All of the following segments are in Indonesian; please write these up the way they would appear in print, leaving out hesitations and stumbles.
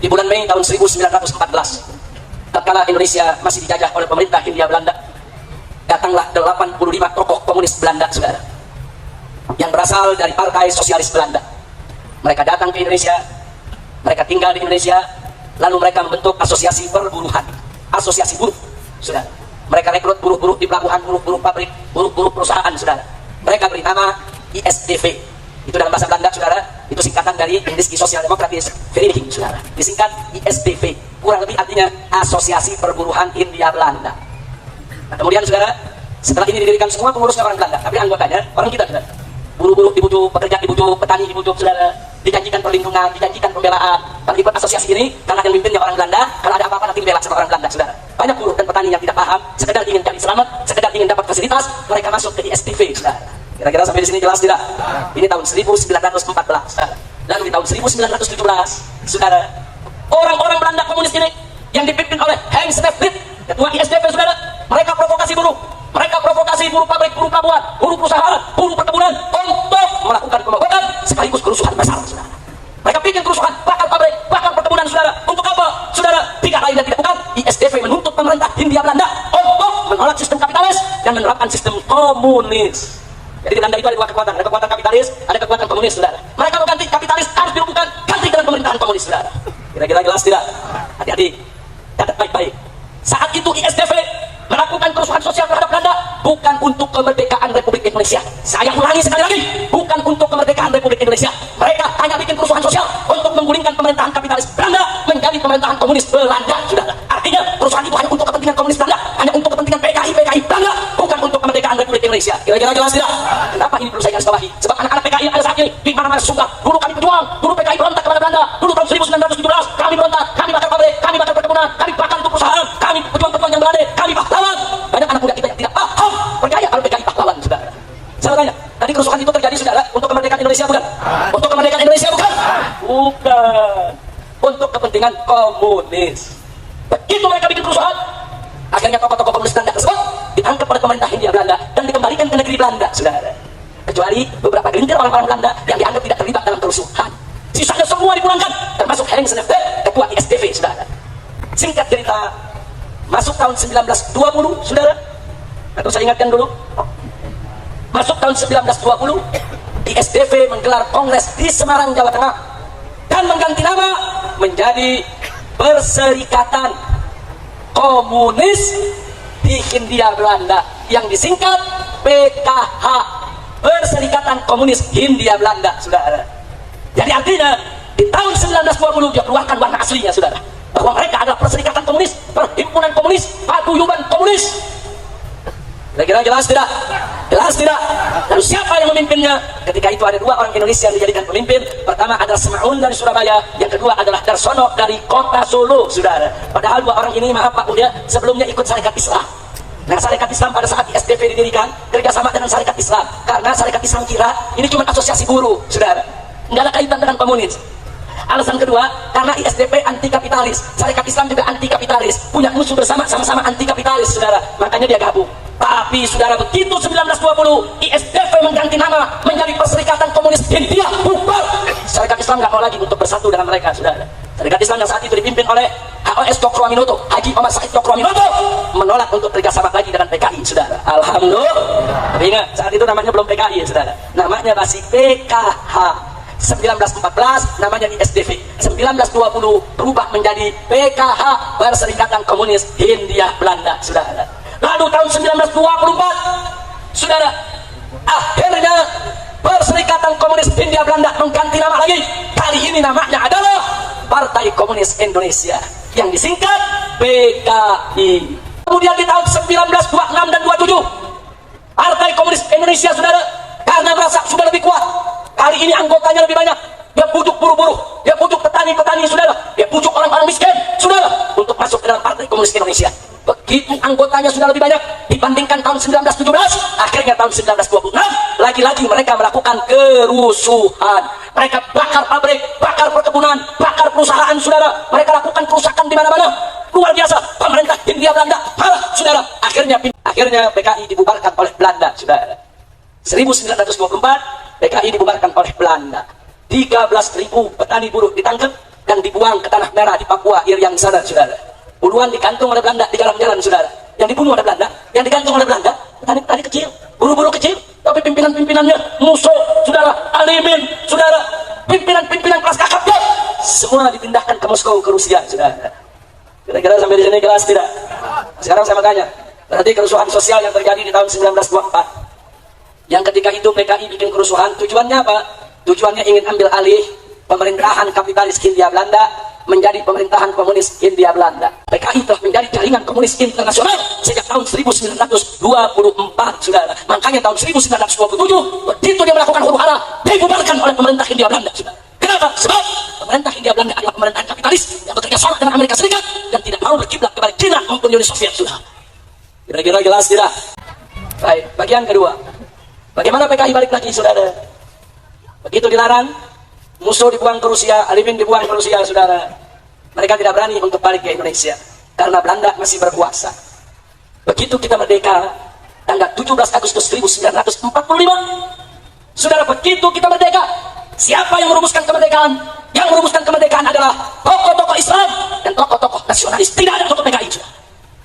di bulan Mei tahun 1914, tatkala Indonesia masih dijajah oleh pemerintah Hindia Belanda, datanglah 85 tokoh komunis Belanda, saudara, yang berasal dari Partai Sosialis Belanda. Mereka datang ke Indonesia, mereka tinggal di Indonesia, lalu mereka membentuk asosiasi perburuhan, asosiasi buruh, saudara. Mereka rekrut buruh-buruh di pelabuhan, buruh-buruh pabrik, buruh-buruh perusahaan, saudara. Mereka beri nama ISDV. Itu dalam bahasa Belanda, saudara, itu singkatan dari Indische Sociaal-Democratische Vereniging, saudara. Disingkat ISDV, kurang lebih artinya Asosiasi Perburuhan Hindia Belanda. Nah, kemudian, saudara, setelah ini didirikan, semua pengurusnya orang Belanda, tapi anggotanya orang kita, saudara. Buruh-buruh dibutuh, pekerja dibutuh, petani dibutuh, saudara. Dijanjikan perlindungan, dijanjikan pembelaan. Kalau ikut asosiasi ini, karena yang mimpinnya orang Belanda, kalau ada apa-apa nanti dibela sama orang Belanda, saudara. Banyak buruh dan petani yang tidak paham, sekedar ingin cari selamat, sekedar ingin dapat fasilitas, mereka masuk ke ISDV, saudara. Kira-kira sampai di sini jelas tidak? Ini tahun 1914. Lalu di tahun 1917, saudara, orang-orang Belanda komunis ini yang dipimpin oleh Henk Sneevliet, ketua ISDV, saudara, mereka provokasi buruh. Mereka provokasi buruh pabrik, buruh pelabuhan, buruh perusahaan, buruh perkebunan untuk melakukan pembobotan sekaligus kerusuhan besar, saudara. Mereka bikin kerusuhan, bakar pabrik, bakar perkebunan, saudara. Untuk apa, saudara? Tidak lain dan tidak bukan, ISDV menuntut pemerintah Hindia Belanda untuk menolak sistem kapitalis dan menerapkan sistem komunis. Jadi di Belanda itu ada dua kekuatan, ada kekuatan kapitalis, ada kekuatan komunis, saudara. Mereka mengganti kapitalis harus dilumpuhkan, ganti dengan pemerintahan komunis, saudara. Kira-kira jelas tidak? Hati-hati, catat baik-baik. Saat itu ISDV melakukan kerusuhan sosial terhadap Belanda bukan untuk kemerdekaan Republik Indonesia. Saya ulangi sekali lagi, bukan untuk kemerdekaan Republik Indonesia. Mereka hanya bikin kerusuhan sosial untuk menggulingkan pemerintahan kapitalis Belanda menjadi pemerintahan komunis Belanda, saudara. Artinya kerusuhan itu hanya untuk kepentingan komunis Belanda, hanya untuk kepentingan PKI Belanda, bukan untuk kemerdekaan Republik Indonesia. Kira-kira jelas tidak? Kenapa ini perlu saya garis bawahi? Sebab anak-anak PKI ada saat ini di mana-mana sumpah. Dulu kami berjuang, dulu PKI berontak kepada Belanda. Dulu tahun 1917 kami berontak, kami bakar pabrik, kami bakar perkebunan, kami bakar untuk perusahaan, kami pejuang-pejuang yang berani, kami pahlawan. Banyak anak muda kita yang tidak paham, percaya kalau PKI pahlawan, saudara. Saya bertanya, tadi kerusuhan itu terjadi, saudara, untuk kemerdekaan Indonesia bukan? Untuk kemerdekaan Indonesia bukan? Bukan. Untuk kepentingan komunis. Begitu mereka bikin kerusuhan, akhirnya tokoh-tokoh komunis Belanda tersebut ditangkap oleh pemerintah Hindia Belanda dan dikembalikan ke negeri Belanda, saudara. Kecuali beberapa gelintir orang-orang Belanda yang dianggap tidak terlibat dalam kerusuhan. Sisanya semua dipulangkan, termasuk Henk Sneevliet, ketua ISDV, saudara. Singkat cerita, masuk tahun 1920, saudara. Atau saya ingatkan dulu. Masuk tahun 1920, ISDV menggelar kongres di Semarang, Jawa Tengah dan mengganti nama menjadi Perserikatan Komunis di Hindia Belanda yang disingkat PKH, Perserikatan Komunis Hindia Belanda, saudara. Jadi artinya di tahun 1920 dia keluarkan warna aslinya, saudara, bahwa mereka adalah Perserikatan Komunis, Perhimpunan Komunis, Paguyuban Komunis. Kira-kira jelas tidak? Jelas tidak? Lalu siapa yang memimpinnya? Ketika itu ada dua orang Indonesia yang dijadikan pemimpin. Pertama adalah Semaun dari Surabaya, yang kedua adalah Darsono dari kota Solo, saudara. Padahal dua orang ini, maaf Pak Budia, sebelumnya ikut Sarekat Islam. Nah, Sarekat Islam pada saat ISDV didirikan kerjasama dengan Sarekat Islam, karena Sarekat Islam kira ini cuma asosiasi buruh, saudara, nggak ada kaitan dengan komunis. Alasan kedua, karena ISDP anti kapitalis, Sarekat Islam juga anti kapitalis, punya musuh bersama, sama-sama anti kapitalis, saudara. Makanya dia gabung. Tapi saudara, begitu 1920 ISDV mengganti nama menjadi Perserikatan Komunis Hindia, bubar. Sarekat Islam nggak mau lagi untuk bersatu dengan mereka, saudara. Sarekat Islam yang saat itu dipimpin oleh HOS Cokroaminoto, Haji Omar Said Cokroaminoto, menolak untuk kerjasama lagi dengan PKI, saudara. Alhamdulillah. Tapi ingat, saat itu namanya belum PKI, saudara. Namanya masih PKH. 1914 namanya ISDV, 1920 berubah menjadi PKH, Perserikatan Komunis Hindia Belanda, saudara. Lalu tahun 1924, saudara, akhirnya Perserikatan Komunis Hindia Belanda mengganti nama lagi. Kali ini namanya adalah Partai Komunis Indonesia yang disingkat PKI. Kemudian di tahun 1926 dan 27, Partai Komunis Indonesia, saudara, karena merasa sudah lebih kuat, kali ini anggotanya lebih banyak. Dia pujuk buruh-buruh, dia pujuk petani-petani, saudara, dia pujuk orang-orang miskin, saudara, untuk masuk ke dalam Partai Komunis Indonesia. Begitu anggotanya sudah lebih banyak dibandingkan tahun 1917, akhirnya tahun 1926 lagi-lagi mereka melakukan kerusuhan. Mereka bakar pabrik, bakar perkebunan, bakar perusahaan, saudara. Mereka lakukan kerusakan di mana-mana. Luar biasa. Pemerintah Hindia Belanda marah, saudara. Akhirnya PKI dibubarkan oleh Belanda, saudara. 1924 PKI dibubarkan oleh Belanda. 13.000 petani buruh ditangkap dan dibuang dibuang ke tanah merah di Papua, Irian sana, saudara. Puluhan digantung oleh Belanda di jalan-jalan, saudara. Yang dibunuh oleh Belanda, yang digantung oleh Belanda, petani-petani kecil, buruh-buruh kecil, tapi pimpinan-pimpinannya musuh, saudara, alimin, saudara, pimpinan-pimpinan kelas kakap, semua dipindahkan ke Moskow, ke Rusia, saudara. Kira-kira sampai di sini jelas tidak? Sekarang saya bertanya, berarti kerusuhan sosial yang terjadi di tahun 1924, yang ketika itu PKI bikin kerusuhan, tujuannya apa? Tujuannya ingin ambil alih pemerintahan kapitalis Hindia Belanda menjadi pemerintahan komunis Hindia Belanda. PKI telah menjadi jaringan komunis internasional sejak tahun 1924, saudara. Makanya tahun 1927 begitu dia melakukan huru hara, dibubarkan oleh pemerintah Hindia Belanda, saudara. Kenapa? Sebab pemerintah Hindia Belanda adalah pemerintahan kapitalis yang bekerja sama dengan Amerika Serikat dan tidak mau berkiblat kepada China maupun Uni Soviet, saudara. Kira-kira jelas tidak? Baik, bagian kedua. Bagaimana PKI balik lagi, saudara? Begitu dilarang, musuh dibuang ke Rusia, alimin dibuang ke Rusia, saudara. Mereka tidak berani untuk balik ke Indonesia karena Belanda masih berkuasa. Begitu kita merdeka, tanggal 17 Agustus 1945, saudara, begitu kita merdeka, siapa yang merumuskan kemerdekaan? Yang merumuskan kemerdekaan adalah tokoh-tokoh Islam dan tokoh-tokoh nasionalis. Tidak ada tokoh PKI, saudara.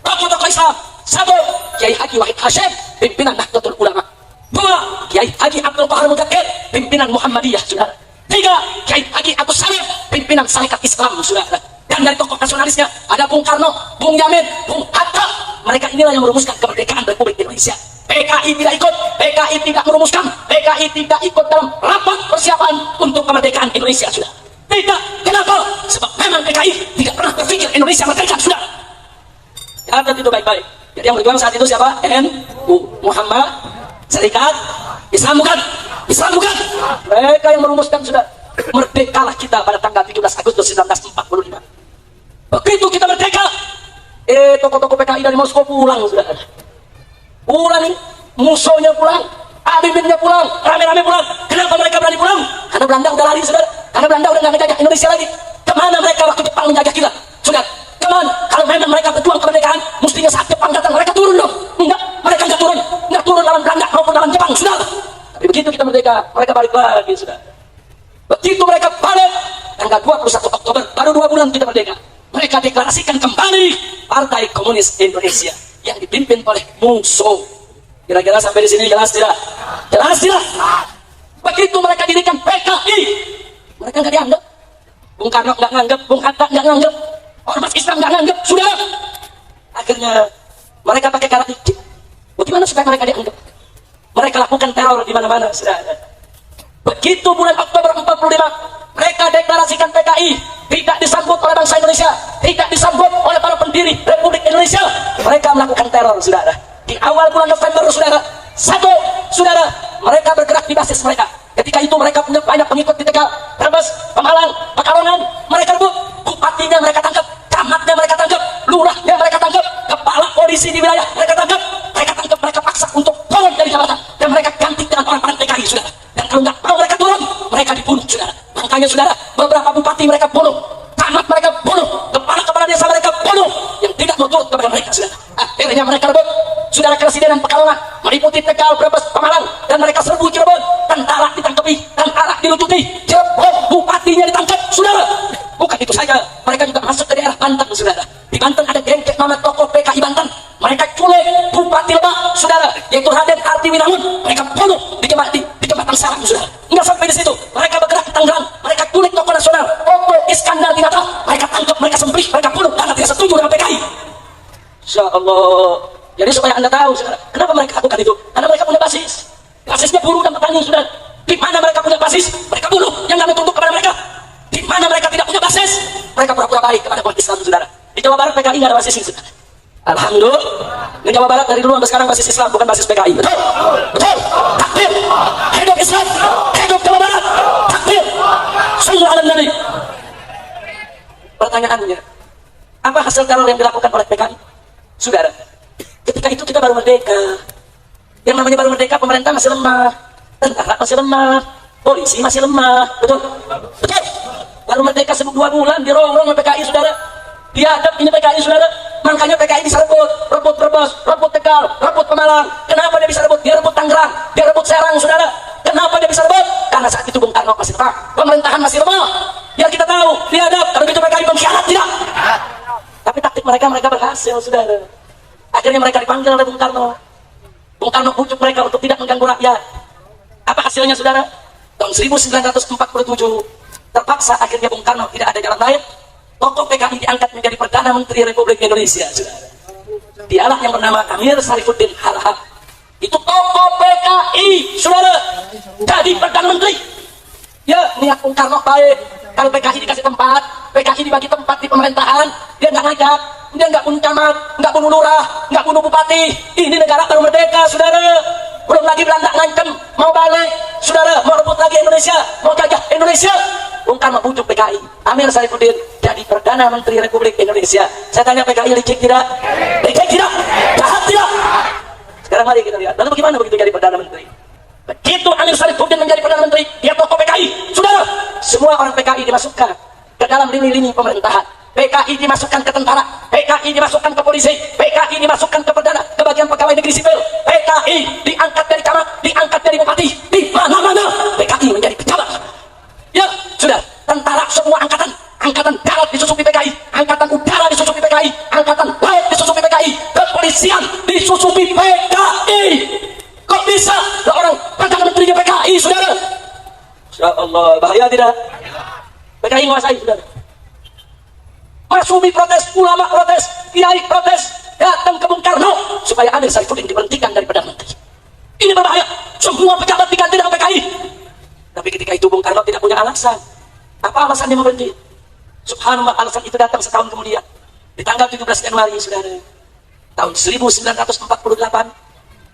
Tokoh-tokoh Islam, satu, Kiai Haji Wahid Hashim, pimpinan Nahdlatul Ulama. Dua, Kiai Haji Abdul Qahar Mudzakkir, pimpinan Muhammadiyah, saudara. Tiga, Kiai Haji Agus Salim, pimpinan Sarekat Islam, saudara. Dan dari tokoh nasionalisnya ada Bung Karno, Bung Yamin, Bung Hatta. Mereka inilah yang merumuskan kemerdekaan Republik Indonesia. PKI tidak ikut, PKI tidak merumuskan, PKI tidak ikut dalam rapat persiapan untuk kemerdekaan Indonesia, saudara. Tidak. Kenapa? Sebab memang PKI tidak pernah berpikir Indonesia merdeka, saudara. Catat itu baik-baik. Jadi yang berjuang saat itu siapa? NU, Muhammad, Serikat Islam, bukan? Islam, bukan? Mereka yang merumuskan, saudara. Merdekalah kita pada tanggal 17 Agustus 1945. Begitu kita merdeka, tokoh-tokoh PKI dari Moskow pulang, saudara. Pulang nih, musuhnya pulang, aliminnya pulang, rame-rame pulang. Kenapa mereka berani pulang? Karena Belanda udah lari, saudara. Karena Belanda udah nggak ngejajah Indonesia lagi. Kemana mereka waktu Jepang menjajah kita, saudara? Kemana? Kalau memang mereka berjuang kemerdekaan, mestinya saat Jepang datang mereka turun dong. Enggak, mereka nggak turun lawan Belanda maupun lawan Jepang, saudara. Tapi begitu kita merdeka, mereka balik lagi, saudara. Begitu mereka balik, tanggal 21 Oktober, baru 2 bulan kita merdeka, mereka deklarasikan kembali Partai Komunis Indonesia yang dipimpin oleh musuh. Kira-kira sampai di sini jelas tidak? Jelas tidak? Begitu mereka dirikan PKI, mereka nggak dianggap. Bung Karno nggak nganggap, Bung Hatta nggak nganggap, Ormas Islam nggak nganggap, sudah. Akhirnya mereka pakai cara dikit. Bagaimana supaya mereka dianggap? Mereka lakukan teror di mana-mana, sudah. Begitu bulan Oktober 45, mereka deklarasikan PKI tidak disambut oleh bangsa Indonesia, tidak disambut oleh para pendiri Republik Indonesia. Mereka melakukan teror, saudara. Di awal bulan November, saudara, satu, saudara, mereka bergerak di basis mereka. Ketika itu mereka punya banyak pengikut di Tegal, Brebes, Pemalang, Pekalongan. Mereka rebut, bupatinya mereka tangkap, camatnya mereka tangkap, lurahnya mereka tangkap, kepala polisi di wilayah mereka tangkap, mereka paksa untuk turun dari jabatan dan mereka ganti dengan orang-orang PKI, saudara. Dan kalau nggak mau mereka turun, mereka dibunuh, saudara. Makanya, saudara, beberapa bupati mereka bunuh, camat mereka bunuh, kepala desa mereka bunuh, yang tidak mau turun kepada mereka, saudara. Akhirnya mereka rebut, saudara, Kresidenan Pekalongan meliputi Tegal, Brebes, Pemalang, dan mereka serbu Cirebon. Tentara ditangkapi, tentara dilucuti, Cirebon bupatinya ditangkap, saudara. Bukan itu saja, mereka juga masuk ke daerah Banten, saudara. Di Banten ada geng-geng nama tokoh PKI Banten. Mereka culik Bupati Lebak, saudara, yaitu Raden Arti Winangun. Mereka bunuh di jembatan Sarang, saudara. Enggak sampai di situ, mereka bergerak ke Tangerang. Mereka culik tokoh nasional, Oto Iskandar Dinata. Mereka tangkap, mereka sembelih, mereka bunuh karena tidak setuju dengan PKI. Insya Allah. Jadi supaya anda tahu, saudara, kenapa mereka lakukan itu? Karena mereka punya basis. Basisnya buruh dan petani, saudara. Di mana mereka punya basis, mereka bunuh yang nggak tunduk kepada mereka. Di mana mereka tidak punya basis, mereka pura-pura baik kepada umat Islam, saudara. Di Jawa Barat PKI nggak ada basis, saudara. Alhamdulillah, di Jawa Barat dari dulu sampai sekarang basis Islam, bukan basis PKI. Betul, betul. Takbir, hidup Islam, hidup Jawa Barat. Takbir, sallu ala Nabi. Pertanyaannya, apa hasil teror yang dilakukan oleh PKI, saudara? Ketika itu kita baru merdeka. Yang namanya baru merdeka, pemerintah masih lemah, tentara masih lemah, polisi masih lemah, betul? Betul. Baru merdeka 2 bulan dirongrong oleh PKI, saudara. Diadap ini PKI, saudara. Makanya PKI bisa rebut Brebes, rebut Tegal, rebut Pemalang. Kenapa dia bisa rebut? Dia rebut Tangerang, dia rebut Serang, saudara. Kenapa dia bisa rebut? Karena saat itu Bung Karno masih lemah, pemerintahan masih lemah. Biar kita tahu, biadab, kalau begitu PKI pengkhianat, tidak. Tapi taktik mereka berhasil, saudara. Akhirnya mereka dipanggil oleh Bung Karno. Bung Karno bujuk mereka untuk tidak mengganggu rakyat. Apa hasilnya, saudara? Tahun 1947, terpaksa akhirnya Bung Karno tidak ada jalan lain. Tokoh PKI diangkat menjadi Perdana Menteri Republik Indonesia, saudara. Dialah yang bernama Amir Sarifuddin Harahap. Itu tokoh PKI, saudara, jadi Perdana Menteri. Ya, niat Bung Karno baik. Kalau PKI dikasih tempat, PKI dibagi tempat di pemerintahan, dia nggak ngajak, dia nggak bunuh camat, nggak bunuh lurah, nggak bunuh bupati. Ini negara baru merdeka, saudara. Belum lagi Belanda ngancem mau balik, saudara, mau rebut lagi Indonesia, mau jajah Indonesia. Bung Karno bujuk PKI, Amir Sarifuddin jadi Perdana Menteri Republik Indonesia. Saya tanya, PKI licik tidak? Licik tidak? Jahat tidak? Sekarang mari kita lihat. Lalu bagaimana begitu jadi Perdana Menteri? Begitu Amir Sarifuddin menjadi Perdana Menteri, dia tokoh PKI. Saudara, semua orang PKI dimasukkan ke dalam lini-lini pemerintahan. PKI dimasukkan ke tentara, PKI dimasukkan ke polisi, PKI dimasukkan ke perdana, ke bagian pegawai negeri sipil. PKI diangkat dari camat, diangkat dari bupati, di mana-mana PKI menjadi pejabat. Ya, sudah, tentara semua angkatan, angkatan darat disusupi PKI, angkatan udara disusupi PKI, angkatan laut disusupi PKI, kepolisian disusupi PKI. Kok bisa seorang Perdana Menterinya PKI, saudara? Insya Allah, bahaya tidak? PKI menguasai, saudara. Masumi protes, ulama protes, kiai protes, datang ke Bung Karno supaya Amir Sarifuddin diberhentikan dari Perdana Menteri. Ini berbahaya. Semua pejabat diganti dengan PKI. Tapi ketika itu Bung Karno tidak punya alasan. Apa alasannya mau berhenti? Subhanallah, alasan itu datang setahun kemudian. Di tanggal 17 Januari, saudara, tahun 1948,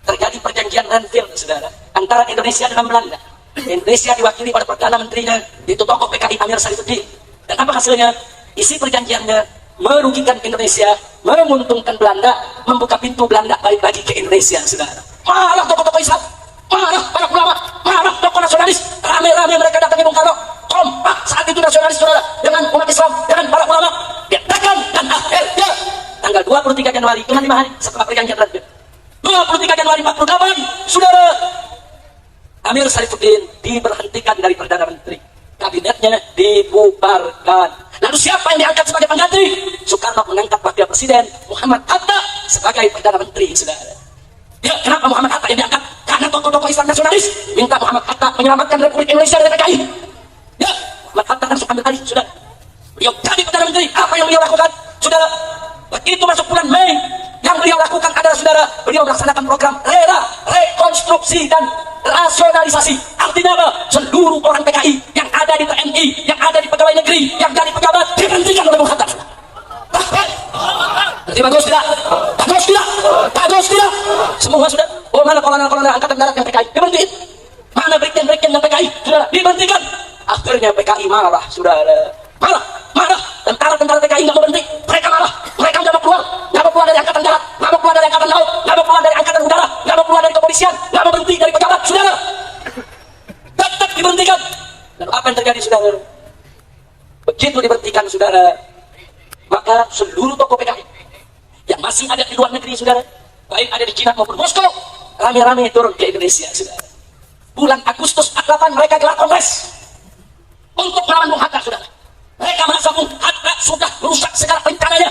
terjadi perjanjian Renville, saudara, antara Indonesia dengan Belanda. Indonesia diwakili oleh Perdana Menterinya, itu tokoh PKI Amir Sarifuddin. Dan apa hasilnya? Isi perjanjiannya merugikan Indonesia, menguntungkan Belanda, membuka pintu Belanda balik lagi ke Indonesia, saudara. Marah tokoh-tokoh Islam, marah para ulama, marah tokoh nasionalis, rame-rame mereka datangi Bung Karno. Kompak saat itu nasionalis, saudara, dengan umat Islam, dengan para ulama, diadakan. Dan akhirnya tanggal 23 Januari, cuma 5 hari setelah perjanjian Renville, 23 Januari 48, saudara, Amir Sarifuddin diberhentikan dari Perdana Menteri. Kabinetnya dibubarkan. Lalu siapa yang diangkat sebagai pengganti? Soekarno mengangkat Wakil Presiden Muhammad Hatta sebagai Perdana Menteri, saudara. Ya, kenapa Muhammad Hatta yang diangkat? Karena tokoh-tokoh Islam nasionalis minta Muhammad Hatta menyelamatkan Republik Indonesia dari PKI. Ya, Muhammad Hatta kan ambil alih, saudara. Beliau jadi Perdana Menteri. Apa yang beliau lakukan, saudara? Begitu masuk bulan Mei, yang beliau lakukan adalah, saudara, beliau melaksanakan program rekonstruksi dan rasionalisasi. Artinya apa? Seluruh orang PKI yang ada di TNI, yang ada di pegawai negeri, yang jadi pejabat diberhentikan oleh Bung Hatta. Nanti bagus tidak? Bagus tidak? Bagus tidak? Semua sudah. Oh, mana kolonel-kolonel angkatan darat yang PKI diberhentikan? Mana brigjen-brigjen yang PKI, saudara, diberhentikan? Akhirnya PKI marah, saudara. Marah. Tentara-tentara PKI nggak mau berhenti. Mereka marah. Mereka nggak mau keluar. Nggak mau keluar dari angkatan darat. Nggak mau keluar dari angkatan laut. Nggak mau keluar dari angkatan udara. Nggak mau keluar dari kepolisian. Nggak mau berhenti dari pejabat, saudara. Tetap diberhentikan. Dan apa yang terjadi, saudara? Begitu diberhentikan, saudara, maka seluruh tokoh PKI yang masih ada di luar negeri, saudara, baik ada di Cina maupun Moskow, rame-rame turun ke Indonesia, saudara. Bulan Agustus 48 mereka gelar kongres untuk melawan Bung Hatta, saudara. Mereka merasa Bung Hatta sudah merusak segala rencananya.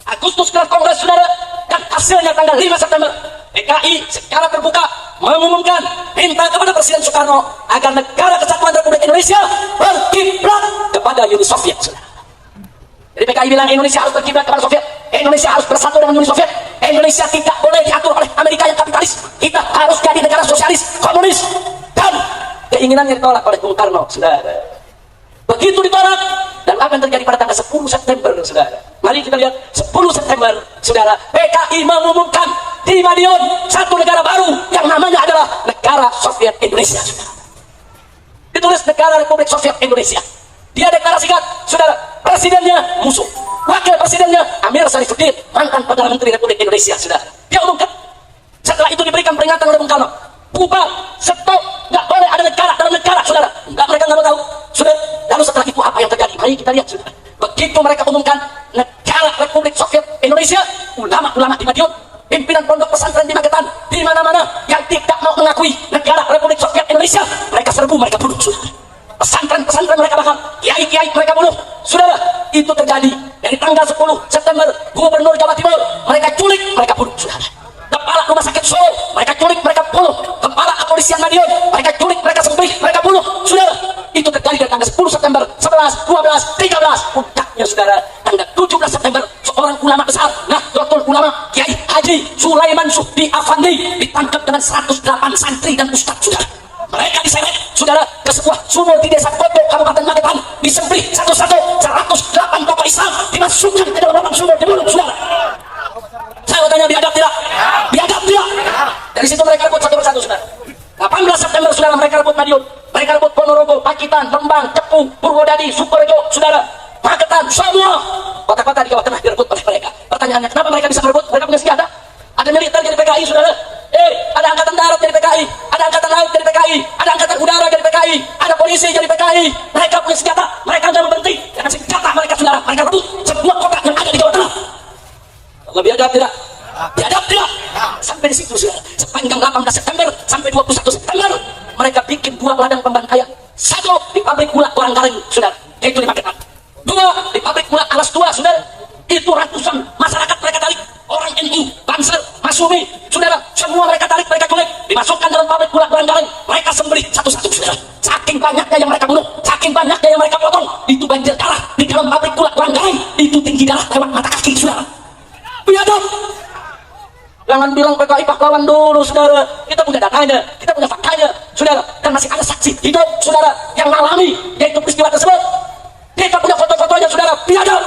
Agustus gelar kongres, saudara, dan hasilnya tanggal 5 September PKI secara terbuka mengumumkan minta kepada Presiden Soekarno agar negara kesatuan Republik Indonesia berkiblat kepada Uni Soviet, saudara. Jadi PKI bilang Indonesia harus berkiblat kepada Soviet, Indonesia harus bersatu dengan Uni Soviet, Indonesia tidak boleh diatur oleh Amerika yang kapitalis, kita harus jadi negara sosialis, komunis. Dan keinginannya ditolak oleh Bung Karno, saudara. Begitu ditolak, dan apa yang terjadi pada tanggal 10 September, saudara? Mari kita lihat 10 September, saudara. PKI mengumumkan di Madiun satu negara baru yang namanya adalah Negara Soviet Indonesia, saudara. Ditulis Negara Republik Soviet Indonesia. Dia deklarasikan, saudara, presidennya musuh, wakil presidennya Amir Sarifuddin, mantan Perdana Menteri Republik Indonesia, saudara. Dia umumkan. Setelah itu diberikan peringatan oleh Bung Karno, bubar, stop, nggak boleh ada negara dalam negara, saudara. Mereka nggak mau tahu, saudara. Lalu setelah itu apa yang terjadi? Mari kita lihat, saudara. Begitu mereka umumkan Negara Republik Soviet Indonesia, ulama-ulama di Madiun, pimpinan pondok pesantren di Magetan, di mana-mana yang tidak mau mengakui Negara Republik Soviet Indonesia, mereka serbu, mereka bunuh, saudara. Pesantren-pesantren mereka bakal, ya, kiai-kiai mereka bunuh. Saudara, itu terjadi dari tanggal 10 September. Gubernur Jawa Timur mereka culik, mereka bunuh. Saudara, kepala rumah sakit Solo mereka culik, mereka bunuh. Kepala kepolisian Madiun mereka culik, mereka sembelih, mereka bunuh. Saudara, itu terjadi dari tanggal 10 September, 11, 12, 13. Puncaknya saudara, tanggal 17 September seorang ulama besar, Nahdlatul Ulama Kiai Haji Sulaiman Suhdi Afandi ditangkap dengan 108 santri dan ustadz. Saudara, mereka diseret saudara ke sebuah sumur di desa Koto, Kabupaten Magetan, disembelih satu-satu. 108 tokoh Islam dimasukkan ke dalam sumur, dibunuh. Saudara, saya tanya, biadab tidak? Biadab tidak? Dari situ mereka rebut satu persatu. Saudara, 18 September saudara, mereka rebut Madiun, mereka rebut Ponorogo, Pacitan, Rembang, Cepu, Purwodadi, Sukorejo, saudara, Magetan, semua kota-kota di Jawa Tengah direbut oleh mereka. Pertanyaannya, kenapa mereka bisa merebut? Mereka punya senjata, ada militer jadi PKI. Saudara, ada angkatan darat jadi PKI, ada angkatan laut jadi PKI, ada angkatan udara jadi PKI, ada polisi jadi PKI. Mereka punya senjata, mereka tidak berhenti dengan senjata mereka. Saudara, mereka rebut semua kota yang ada di Jawa Tengah. Allah, biadab tidak? Biadab tidak? Sampai di situ saudara, sepanjang 18 September sampai 21 September mereka bikin 2 ladang pembantaian. 1 di pabrik gula Orang Garing, saudara, yaitu di Magetan. 2 di pabrik gula Alas 2, saudara, itu ratusan masyarakat mereka tarik, orang NU, Banser, Masumi, saudara, semua mereka tarik, mereka culik, dimasukkan dalam pabrik gula Orang Garing, mereka sembelih satu-satu. Saudara, saking banyaknya yang mereka bunuh, saking banyaknya yang mereka potong, itu banjir darah di dalam pabrik gula Orang Garing, itu tinggi darah lewat mata kaki. Saudara, biadab. Jangan bilang PKI pahlawan dulu, saudara. Kita punya datanya, kita punya faktanya, saudara, dan masih ada saksi hidup, saudara, yang mengalami yaitu peristiwa tersebut. Kita punya foto-fotonya, saudara. Biadab.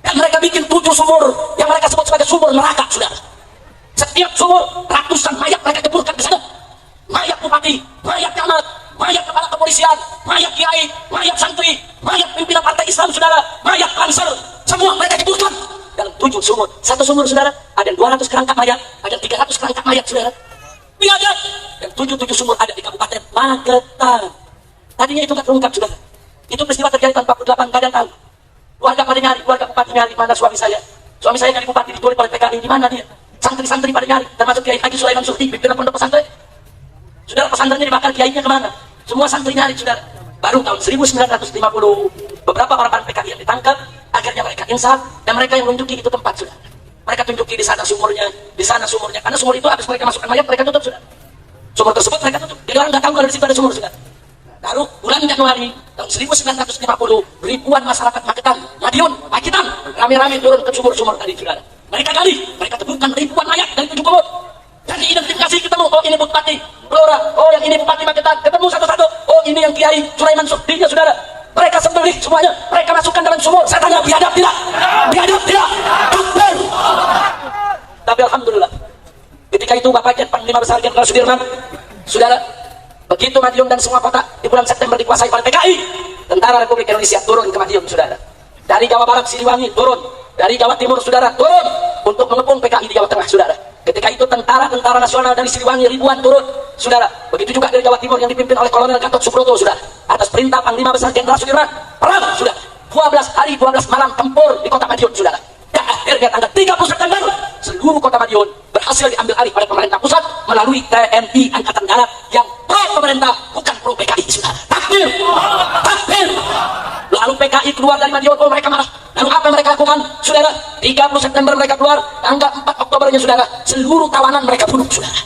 Dan mereka bikin 7 sumur yang mereka sebut sebagai sumur neraka, saudara. Setiap sumur ratusan mayat mereka jeburkan ke sana. Mayat bupati, mayat camat, mayat kepala kepolisian, mayat kiai, mayat santri, mayat pimpinan partai Islam, saudara, mayat Banser, semua mereka jeburkan dalam 7 sumur. Satu sumur, saudara, ada 200 kerangka mayat, ada 300 kerangka mayat, saudara. Biadab. Dan 7 sumur ada di Kabupaten Magetan. Tadinya itu nggak terungkap, saudara. Itu peristiwa terjadi tahun 48, nggak ada yang tahu. Keluarga pada nyari, keluarga bupati nyari, mana suami saya? Suami saya jadi bupati, diculik oleh PKI, di mana dia? Santri-santri pada nyari, termasuk Kiai Haji Sulaiman Suhdi, pimpinan pondok pesantren. Saudara, pesantrennya dibakar, kiainya kemana? Semua santri nyari, saudara. Baru tahun 1950, beberapa orang PKI yang ditangkap, akhirnya mereka insaf, dan mereka yang menunjuki itu tempat, saudara. Mereka tunjuki di sana sumurnya, karena sumur itu habis mereka masukkan mayat, mereka tutup, saudara. Sumur tersebut mereka tutup, jadi orang nggak tahu kalau di situ ada sumur, saudara. Lalu bulan Januari tahun 1950, ribuan masyarakat Magetan, Madiun, Pacitan, rame-rame turun ke sumur-sumur tadi, saudara. Mereka gali, mereka temukan ribuan mayat dari 7 kubur. Dan diidentifikasi, ketemu, oh ini Bupati Blora, oh yang ini Bupati Magetan, ketemu satu-satu, oh ini yang Kiai Sulaiman Suhdinya, saudara. Mereka sembelih semuanya, mereka masukkan dalam sumur. Saya tanya, biadab tidak? Biadab tidak? Takbir. Tapi alhamdulillah, ketika itu Bapak Panglima Besar Jenderal Sudirman, saudara, begitu Madiun dan semua kota di bulan September dikuasai oleh PKI, Tentara Republik Indonesia turun ke Madiun, saudara. Dari Jawa Barat Siliwangi turun, dari Jawa Timur, saudara, turun untuk mengepung PKI di Jawa Tengah, saudara. Ketika itu tentara nasional dari Siliwangi ribuan turun, saudara. Begitu juga dari Jawa Timur yang dipimpin oleh Kolonel Gatot Subroto, saudara. Atas perintah Panglima Besar Jenderal Sudirman, perang, saudara. 12 hari 12 malam tempur di kota Madiun, saudara. Dan akhirnya tanggal 30 September seluruh kota Madiun berhasil diambil alih oleh pemerintah pusat melalui TNI Angkatan Darat yang pro pemerintah, bukan pro PKI, saudara. Takbir, takbir. Lalu PKI keluar dari Madiun, oh mereka marah. Lalu apa yang mereka lakukan, saudara? 30 September mereka keluar, tanggal 4 Oktobernya, saudara, seluruh tawanan mereka bunuh, saudara.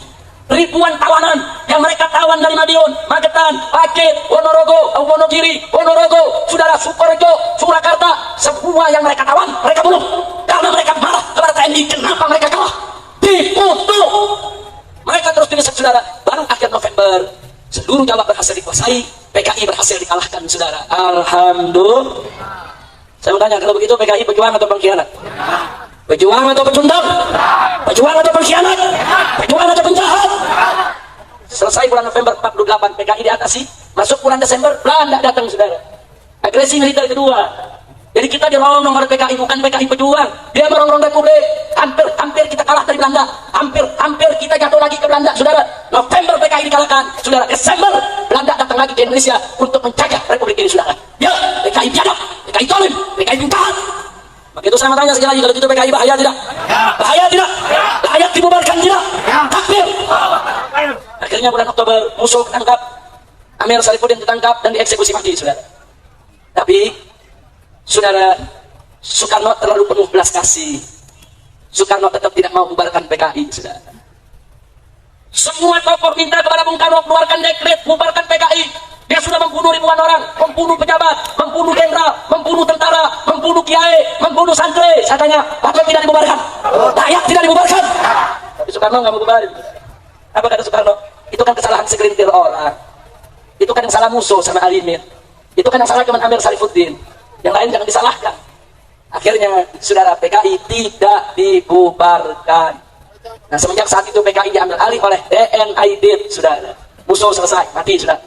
Ribuan tawanan yang mereka tawan dari Madiun, Magetan, Pacet, Ponorogo, Wonogiri, Ponorogo, saudara, Sukorejo, Surakarta, semua yang mereka tawan, mereka bunuh. Karena mereka marah kepada TNI, kenapa mereka kalah? Dikutuk. Mereka terus didesak, saudara. Baru akhir November, seluruh Jawa berhasil dikuasai, PKI berhasil dikalahkan, saudara. Alhamdulillah. Saya mau tanya, kalau begitu PKI pejuang atau pengkhianat? Pejuang atau pecundang? Pejuang atau pengkhianat? Pejuang atau penjahat? Selesai bulan November 48, PKI diatasi. Masuk bulan Desember, Belanda datang, saudara. Agresi militer kedua. Jadi kita dirongrong oleh PKI, bukan PKI pejuang. Dia merongrong Republik. Hampir kita kalah dari Belanda. Hampir kita jatuh lagi ke Belanda, saudara. November PKI dikalahkan, saudara. Desember Belanda datang lagi ke Indonesia untuk menjaga Republik ini, saudara. Ya, PKI biadab, PKI zalim, PKI penjahat. Begitu saya mau tanya sekali lagi, kalau itu PKI bahaya tidak? Bahaya tidak? Layak dibubarkan tidak? Takbir. Akhirnya bulan Oktober musuh ditangkap, Amir Sarifuddin ditangkap dan dieksekusi mati, saudara. Tapi saudara, Soekarno terlalu penuh belas kasih. Soekarno tetap tidak mau bubarkan PKI, saudara. Semua tokoh minta kepada Bung Karno keluarkan dekret bubarkan PKI. Dia sudah membunuh ribuan orang, membunuh pejabat, membunuh jenderal, membunuh tentara, membunuh kiai, membunuh santri. Saya tanya, apa tidak dibubarkan? Rakyat tidak dibubarkan. Tapi Soekarno nggak mau bubarin. Apa kata Soekarno? Itu kan kesalahan segelintir orang. Itu kan yang salah musuh sama Alimin. Itu kan yang salah Kemen Amir Sarifuddin. Yang lain jangan disalahkan. Akhirnya saudara, PKI tidak dibubarkan. Nah, semenjak saat itu PKI diambil alih oleh DNID, saudara. Musuh selesai, mati sudah.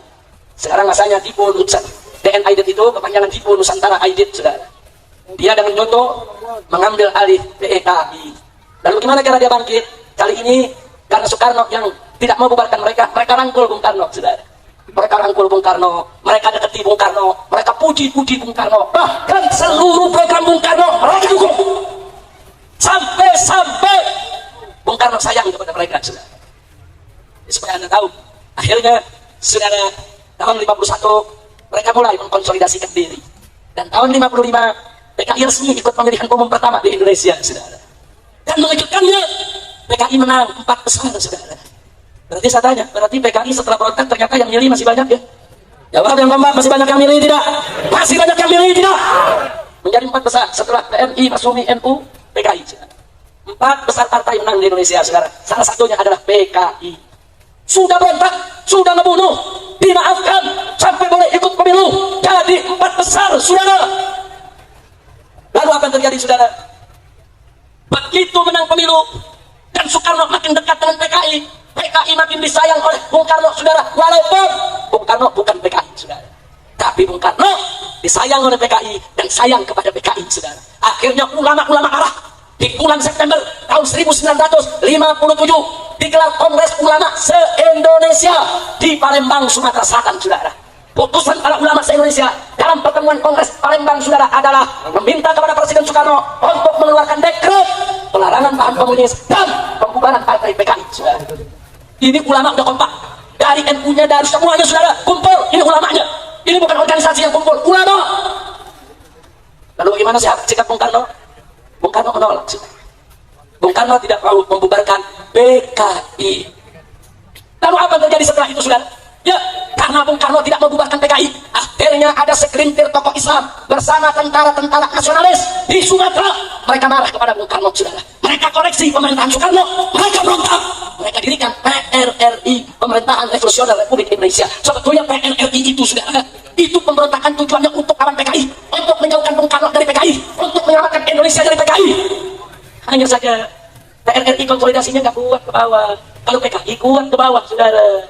Sekarang masanya Dipo Nusantara. DNID itu kepanjangan Dipo Nusantara Aidit, saudara. Dia dengan Nyoto mengambil alih PKI. Lalu gimana cara dia bangkit? Kali ini karena Soekarno yang tidak mau bubarkan mereka rangkul Bung Karno, saudara. Mereka rangkul Bung Karno, mereka dekati Bung Karno, mereka puji-puji Bung Karno, bahkan seluruh program Bung Karno mereka dukung. Sampai Bung Karno sayang kepada mereka, saudara. Supaya Anda tahu, akhirnya saudara, tahun 51 mereka mulai mengkonsolidasikan diri. Dan tahun 55 PKI resmi ikut pemilihan umum pertama di Indonesia, saudara. Dan mengejutkannya, PKI menang 4 besar, saudara. Berarti saya tanya, berarti PKI setelah berontak ternyata yang milih masih banyak ya? Jawab yang keempat, masih banyak yang milih tidak? Masih banyak yang milih tidak? Menjadi 4 besar setelah PMI, Masumi, NU, PKI, saudara. 4 besar partai menang di Indonesia, saudara. Salah satunya adalah PKI. Sudah berontak, sudah membunuh, dimaafkan, sampai boleh ikut pemilu, jadi 4 besar, saudara. Lalu apa yang terjadi, saudara? Begitu menang pemilu dan Soekarno makin dekat dengan PKI, PKI makin disayang oleh Bung Karno, saudara. Walaupun Bung Karno bukan PKI, saudara, tapi Bung Karno disayang oleh PKI dan sayang kepada PKI, saudara. Akhirnya ulama-ulama arah di bulan September tahun 1957 digelar Kongres Ulama se-Indonesia di Palembang, Sumatera Selatan, saudara. Putusan para ulama se-Indonesia dalam pertemuan Kongres Palembang, saudara, adalah meminta kepada Presiden Soekarno untuk mengeluarkan dekret pelarangan paham komunis dan pembubaran partai PKI, saudara. Ini ulama udah kompak, dari NU-nya, dari semuanya, saudara, kumpul. Ini ulamanya, ini bukan organisasi yang kumpul, ulama. Lalu bagaimana sikap Bung Karno? Bung Karno menolak, saudara. Bung Karno tidak mau membubarkan PKI. Lalu apa yang terjadi setelah itu, saudara? Ya, karena Bung Karno tidak membubarkan PKI, akhirnya ada segelintir tokoh Islam bersama tentara-tentara nasionalis di Sumatera. Mereka marah kepada Bung Karno, saudara. Mereka koreksi pemerintahan Soekarno, mereka berontak. Mereka dirikan PRRI, Pemerintahan Revolusioner Republik Indonesia. Sebetulnya PRRI itu, saudara, itu pemberontakan tujuannya untuk lawan PKI, untuk menjauhkan Bung Karno dari PKI, untuk menyelamatkan Indonesia dari PKI. Hanya saja PRRI konsolidasinya nggak kuat ke bawah. Kalau PKI kuat ke bawah, saudara.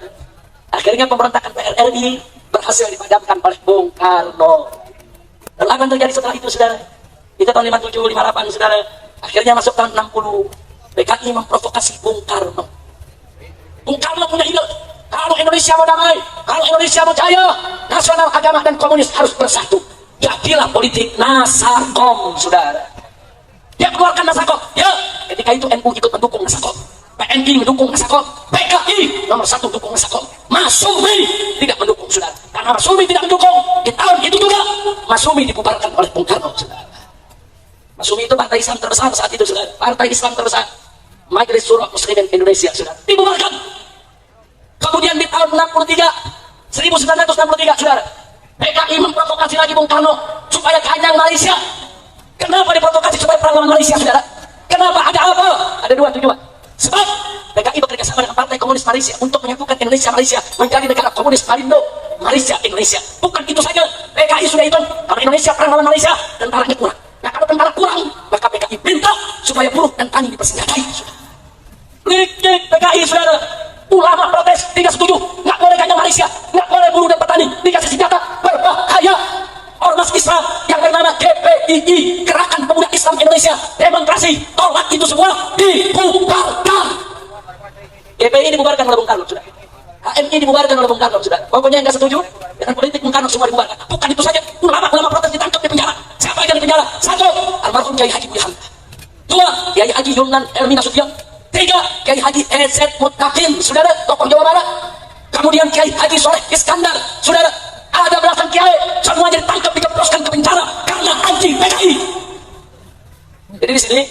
Akhirnya pemberontakan PRRI berhasil dipadamkan oleh Bung Karno. Lalu apa yang terjadi setelah itu, saudara? Itu tahun 57, 58, saudara. Akhirnya masuk tahun 60, PKI memprovokasi Bung Karno. Bung Karno punya ide, kalau Indonesia mau damai, kalau Indonesia mau jaya, nasional, agama, dan komunis harus bersatu. Jadilah politik Nasakom, saudara. Dia keluarkan Nasakom. Ya, ketika itu NU ikut mendukung Nasakom, PNI mendukung Nasakom, PKI nomor 1 mendukung Nasakom. Masumi tidak mendukung, saudara. Karena Masumi tidak mendukung, di tahun itu juga Masumi dibubarkan oleh Bung Karno, saudara. Masumi itu partai Islam terbesar saat itu, saudara. Partai Islam terbesar, Majelis Syuro Muslimin Indonesia, saudara, dibubarkan. Kemudian di tahun 1963, saudara, PKI memprovokasi lagi Bung Karno supaya kanyang Malaysia. Kenapa diprovokasi supaya perang lawan Malaysia, saudara? Kenapa? Ada apa? Ada 2 tujuan. Sebab PKI bekerja sama dengan Partai Komunis Malaysia untuk menyatukan Indonesia Malaysia menjadi negara komunis Marindo, Malaysia Indonesia. Bukan itu saja, PKI sudah hitung kalau Indonesia perang lawan Malaysia, tentaranya kurang. Nah, kalau tentara kurang, maka PKI minta supaya buruh dan tani dipersenjatai, saudara. Likik PKI, saudara. Ulama protes, tidak setuju, nggak boleh ganyang Malaysia, nggak boleh buruh dan petani dikasih senjata, berbahaya. Ormas Islam yang bernama GPII, Gerakan Pemuda Islam Indonesia, demonstrasi tolak itu semua, dibubarkan. GPI dibubarkan oleh Bung Karno, sudah. HMI dibubarkan oleh Bung Karno, sudah. Pokoknya yang nggak setuju dengan politik Bung Karno semua dibubarkan. Bukan itu saja, ulama-ulama protes ditangkap di penjara. Siapa yang di penjara? 1, almarhum Kiai Haji Buya Hamka. 2, Kiai Haji Yunan Elmi Nasution. 3, Kiai Haji EZ Mutakin, saudara, tokoh Jawa Barat. Kemudian Kiai Haji Soleh Iskandar, saudara. Ada belasan kiai, semuanya ditangkap, dijebloskan ke penjara karena anti PKI. Jadi di sini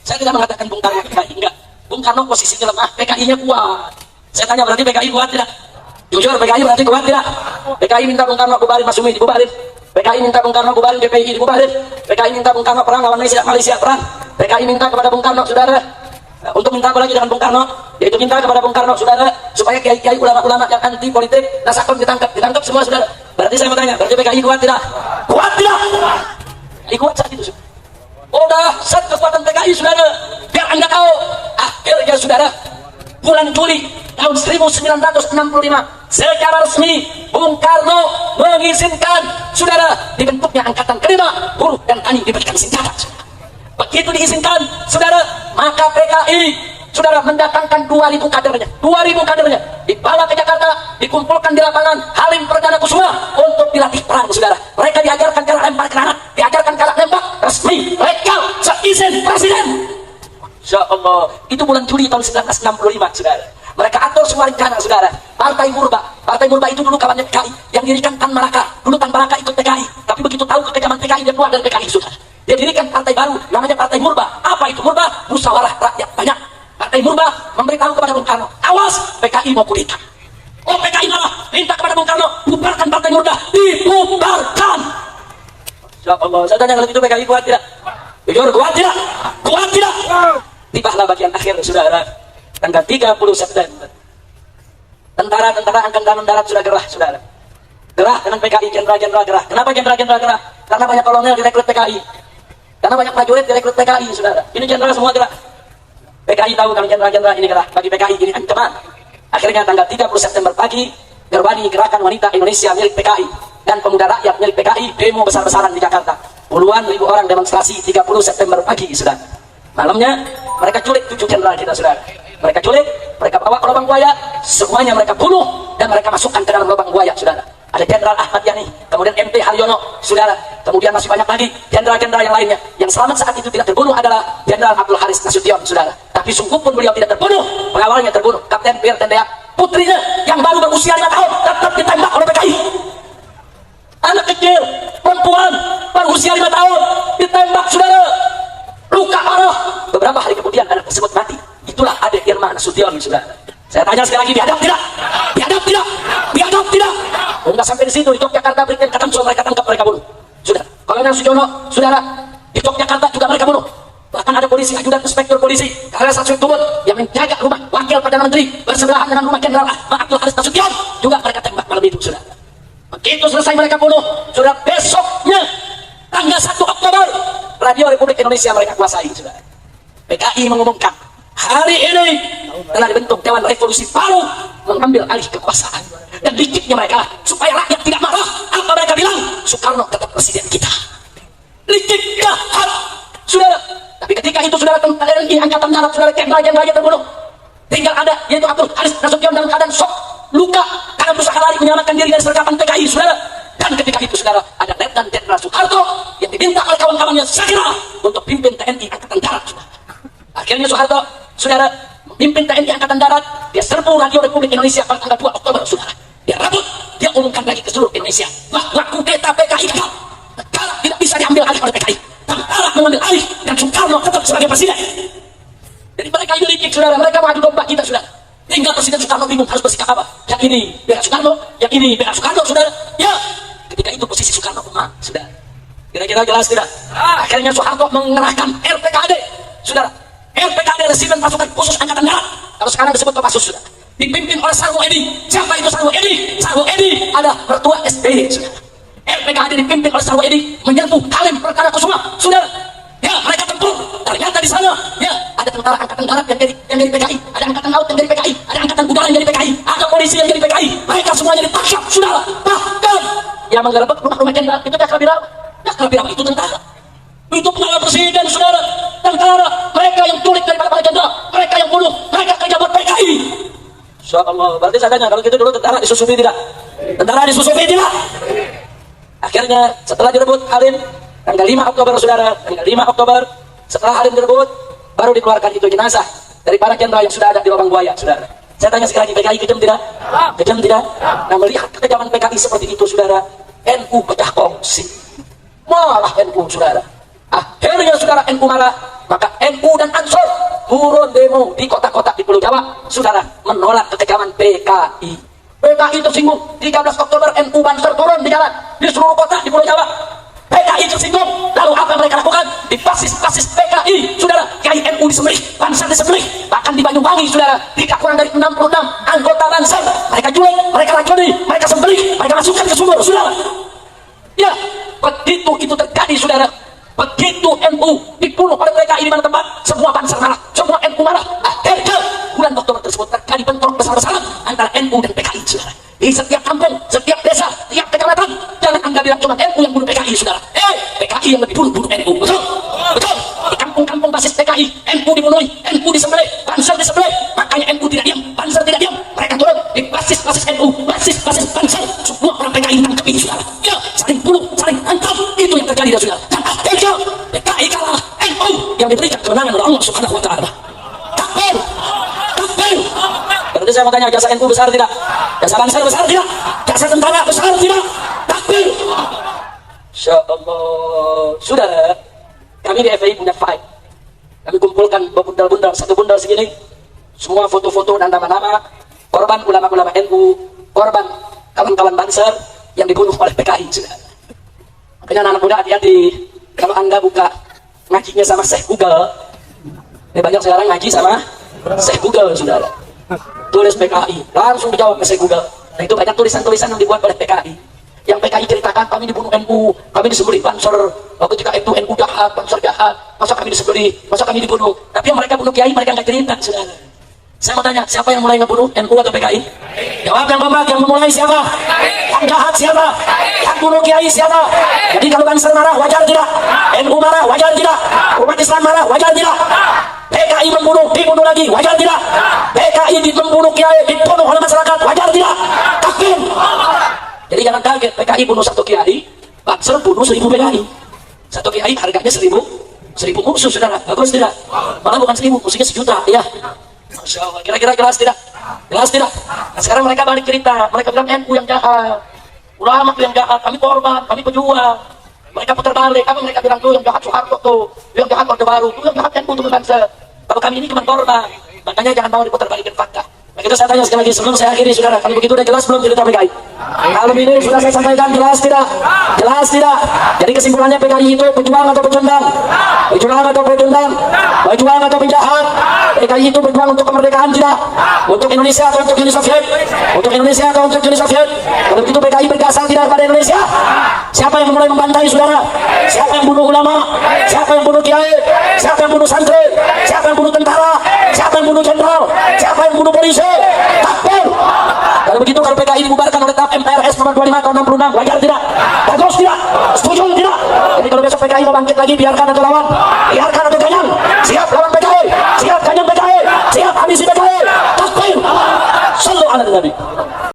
saya tidak mengatakan Bung Karno PKI, enggak. Bung Karno posisinya lemah, PKI-nya kuat. Saya tanya, berarti PKI kuat tidak? Jujur, PKI berarti kuat tidak? PKI minta Bung Karno bubarin Masyumi, dibubarin. PKI minta Bung Karno bubarin BPI, dibubarin. PKI minta Bung Karno perang lawan Malaysia, perang. PKI minta kepada Bung Karno, saudara, untuk minta apa lagi dengan Bung Karno, yaitu minta kepada Bung Karno, saudara, supaya kiai-kiai ulama-ulama yang anti politik nasakon ditangkap semua, saudara. Berarti saya mau tanya, berarti PKI kuat tidak? Kuat tidak? PKI kuat saat itu. Udah set kekuatan PKI, saudara. Biar anda tahu, akhirnya saudara, bulan Juli tahun 1965 secara resmi Bung Karno mengizinkan, saudara, dibentuknya angkatan kelima buruh dan tani diberikan senjata. Begitu diizinkan, saudara, maka PKI, saudara, mendatangkan 2.000 kadernya, 2.000 kadernya dibawa ke Jakarta, dikumpulkan di lapangan Halim Perdana Kusuma untuk dilatih perang, saudara. Mereka diajarkan cara lempar granat, diajarkan cara nembak, resmi, legal, seizin presiden. Insya Allah, itu bulan Juli tahun 1965, saudara. Mereka atur semua rencana, saudara. Partai Murba itu dulu kawannya PKI, yang dirikan Tan Malaka. Dulu Tan Malaka ikut PKI, tapi begitu tahu kekejaman PKI, dia keluar dari PKI, saudara. Dia dirikan partai baru, namanya Partai Murba. Apa itu Murba? Musyawarah Rakyat Banyak. Partai Murba memberitahu kepada Bung Karno, awas, PKI mau kudeta. Oh, PKI malah minta kepada Bung Karno, bubarkan Partai Murba, dibubarkan. Insya Allah, saya tanya, kalau itu PKI kuat tidak? Jujur, kuat tidak? Kuat tidak? Tibalah bagian akhir, saudara. Tanggal 30 September. Tentara-tentara Angkatan Darat sudah gerah, saudara. Gerah dengan PKI, jenderal-jenderal gerah. Kenapa jenderal-jenderal gerah? Karena banyak kolonel direkrut PKI. Karena banyak prajurit direkrut PKI, saudara. Ini jenderal semua gerah. PKI tahu kalau jenderal-jenderal ini gerah. Bagi PKI ini ancaman. Akhirnya tanggal 30 September pagi, Gerbani Gerakan Wanita Indonesia milik PKI dan Pemuda Rakyat milik PKI demo besar-besaran di Jakarta. Puluhan ribu orang demonstrasi 30 September pagi, saudara. Malamnya mereka culik 7 jenderal kita, saudara. Mereka culik, mereka bawa ke lubang buaya, semuanya mereka bunuh dan mereka masukkan ke dalam lubang buaya, saudara. Ada Jenderal Ahmad Yani, kemudian MP Haryono, saudara. Kemudian masih banyak lagi jenderal-jenderal yang lainnya. Yang selamat saat itu tidak terbunuh adalah Jenderal Abdul Haris Nasution, saudara. Tapi sungguh pun beliau tidak terbunuh. Pengawalnya terbunuh, Kapten Pierre Tendea. Putrinya yang baru berusia 5 tahun tetap ditembak oleh PKI. Anak kecil, perempuan, berusia 5 tahun ditembak, saudara. Luka parah. Beberapa hari kemudian anak tersebut mati. Itulah adik Irma Nasution, saudara. Saya tanya sekali lagi, biadab tidak? Biadab tidak? Biadab tidak? Enggak sampai di situ, di Yogyakarta Brigjen Katamso mereka tangkap, mereka bunuh. Sudah. Kolonel Sujono, saudara, di Yogyakarta juga mereka bunuh. Bahkan ada polisi, ajudan inspektur polisi, Karel Satsuit Tumut yang menjaga rumah Wakil Perdana Menteri bersebelahan dengan rumah Jenderal Abdul Haris Nasution, juga mereka tembak malam itu, saudara. Begitu selesai mereka bunuh, saudara, besoknya tanggal 1 Oktober, Radio Republik Indonesia mereka kuasai, saudara. PKI mengumumkan, hari ini telah dibentuk Dewan Revolusi baru mengambil alih kekuasaan. Dan dikitnya mereka, supaya rakyat tidak marah, apa mereka bilang? Soekarno tetap presiden kita. Likit jahat, saudara. Tapi ketika itu, saudara, tentara TNI Angkatan Darat, saudara, jenderal-jenderalnya terbunuh. Tinggal ada, yaitu Abdul Haris Nasution dalam keadaan shock, luka, karena berusaha lari menyelamatkan diri dari sergapan PKI, saudara. Dan ketika itu, saudara, ada Letnan Jenderal Soeharto yang diminta oleh kawan-kawannya segera untuk pimpin TNI Angkatan Darat, saudara. Akhirnya Soeharto, saudara, memimpin TNI Angkatan Darat. Dia serbu Radio Republik Indonesia pada tanggal 2 Oktober, saudara. Dia rebut, dia umumkan lagi ke seluruh Indonesia bahwa kudeta PKI gagal. Negara tidak bisa diambil alih oleh PKI. Tentara mengambil alih dan Soekarno tetap sebagai presiden. Jadi mereka ini licik, saudara. Mereka mengadu domba kita, saudara. Tinggal Presiden Soekarno bingung harus bersikap apa. Yang ini bela Soekarno, yang ini bela Soekarno, saudara. Ya, ketika itu posisi Soekarno lemah, saudara. Kira-kira jelas tidak? Akhirnya Soeharto mengerahkan RPKAD, saudara. RPKAD Resimen Pasukan Khusus Angkatan Darat, kalau sekarang disebut Kopassus, saudara. Dipimpin oleh Sarwo Edi. Siapa itu Sarwo Edi? Sarwo Edi adalah mertua SBY, saudara. RPKAD dipimpin oleh Sarwo Edi menyerbu Halim Perdana Kusuma, saudara. Ya, mereka tempur. Ternyata di sana, ya, ada tentara Angkatan Darat yang dari PKI, ada Angkatan Laut yang dari PKI, ada Angkatan Udara yang dari PKI, ada polisi yang dari PKI. Mereka semuanya ditangkap, saudara. Bahkan yang menggerebek rumah-rumah jenderal itu Dakrabirawa. Dakrabirawa itu tentara. Itu pengawal presiden, saudara. Tentara, mereka yang culik daripada para jenderal, mereka yang bunuh, mereka kerja buat PKI. Insya Allah. Berarti saya tanya, kalau gitu dulu tentara disusupi tidak? Tentara disusupi tidak? Akhirnya setelah direbut Halim, tanggal 5 Oktober, saudara, tanggal 5 Oktober, setelah Halim direbut, baru dikeluarkan itu jenazah dari para jenderal yang sudah ada di lubang buaya, saudara. Saya tanya sekali lagi, PKI kejam tidak? Kejam tidak? Nah, melihat kekejaman PKI seperti itu, saudara, NU pecah kongsi. Malah NU, saudara. Akhirnya saudara NU marah, maka NU dan Ansor turun demo di kota-kota di Pulau Jawa, saudara, menolak kekejaman PKI. PKI tersinggung. 13 Oktober NU Banser turun di jalan di seluruh kota di Pulau Jawa. PKI tersinggung. Lalu apa yang mereka lakukan? Di fasis PKI, saudara, Kiai NU disembelih, Banser disembelih. Bahkan di Banyuwangi, saudara, tidak kurang dari 66 anggota Banser mereka jual, mereka racuni, mereka sembelih, mereka masukkan ke sumur, saudara. Ya, begitu itu terjadi, saudara. Begitu NU dibunuh oleh PKI di mana tempat, semua Banser marah, semua NU marah. Akhirnya bulan Oktober tersebut terjadi bentrok besar-besaran antara NU dan PKI, saudara. Di setiap kampung, setiap desa, setiap kecamatan, jangan anggap bilang cuma NU yang bunuh PKI, saudara. PKI yang lebih bunuh NU, betul? Betul. Di kampung-kampung basis PKI, NU dibunuh, NU disembelih, Banser disembelih. Makanya NU tidak diam, Banser tidak diam. Mereka turun di basis NU, basis Banser. Semua orang PKI tangkap ini, saudara. Ya, saling bunuh, saling tangkap. Itu yang terjadi, saudara. Dan akhirnya PKI kalah, NU yang diberikan kemenangan oleh Allah Subhanahu Wa Taala. Takbir, takbir. Berarti saya mau tanya, jasa NU besar tidak? Jasa Banser besar tidak? Jasa tentara besar tidak? Takbir. Insya Allah, saudara, kami di FPI punya file. Kami kumpulkan bundal-bundal, satu bundal segini, semua foto-foto dan nama-nama korban ulama-ulama NU, korban kawan-kawan Banser yang dibunuh oleh PKI, saudara. Makanya anak-anak muda hati-hati, kalau Anda buka ngajinya sama Syekh Google, ini banyak sekarang ngaji sama Syekh Google, saudara. Tulis PKI, langsung dijawab ke Syekh Google. Nah, itu banyak tulisan-tulisan yang dibuat oleh PKI. Yang PKI ceritakan, kami dibunuh NU, kami disembelih Banser, ketika itu NU jahat, Banser jahat, masa kami disembelih, masa kami dibunuh. Tapi yang mereka bunuh Kiai, mereka nggak cerita, saudara. Saya mau tanya, siapa yang mulai ngebunuh, NU atau PKI? Jawab yang kompak, yang memulai siapa? Yang jahat siapa? Yang bunuh Kiai siapa? Jadi kalau Banser marah, wajar tidak? NU marah, wajar tidak? Umat Islam marah, wajar tidak? PKI membunuh, dibunuh lagi, wajar tidak? PKI membunuh Kiai, dibunuh oleh masyarakat, wajar tidak? Takbir. Jadi jangan kaget, PKI bunuh satu Kiai, Banser bunuh 1000 PKI. Satu Kiai harganya 1000 musuh, saudara. Bagus tidak? Malah bukan 1000, musuhnya 1.000.000, ya. Masya Allah, kira-kira jelas tidak? Jelas tidak? Nah, sekarang mereka balik cerita, mereka bilang NU yang jahat, ulama yang jahat, kami korban, kami pejuang. Mereka putar balik, apa mereka bilang tuh yang jahat Soeharto tuh, yang jahat Orde Baru, tuh yang jahat NU tuh Banser. Kalau kami ini cuma korban, makanya jangan mau diputar balikin fakta. Begitu saya tanya sekali lagi sebelum saya akhiri, saudara, kalau begitu udah jelas belum cerita PKI? Kalau ini sudah saya sampaikan, jelas tidak? Jelas tidak? Jadi kesimpulannya PKI itu pejuang atau pecundang? Pejuang atau pecundang? Pejuang atau penjahat? PKI itu berjuang untuk kemerdekaan tidak? Untuk Indonesia atau untuk Uni Soviet? Untuk Indonesia atau untuk Uni Soviet? Kalau begitu PKI berasal tidak pada Indonesia? Siapa yang mulai membantai, saudara? Siapa yang bunuh ulama? Siapa yang bunuh kiai? Siapa yang bunuh santri? Siapa yang bunuh tentara? Siapa yang bunuh jenderal? Siapa yang bunuh polisi? Takbir. Kalau begitu, kalau PKI dibubarkan oleh TAP MPRS nomor 25 tahun 66, wajar tidak? Bagus tidak? Setuju tidak? Jadi kalau besok PKI mau bangkit lagi, biarkan atau lawan? Biarkan atau ganyang? Siap lawan PKI? Siap ganyang PKI? Siap habisi PKI? Takbir. Sallu ala Nabi.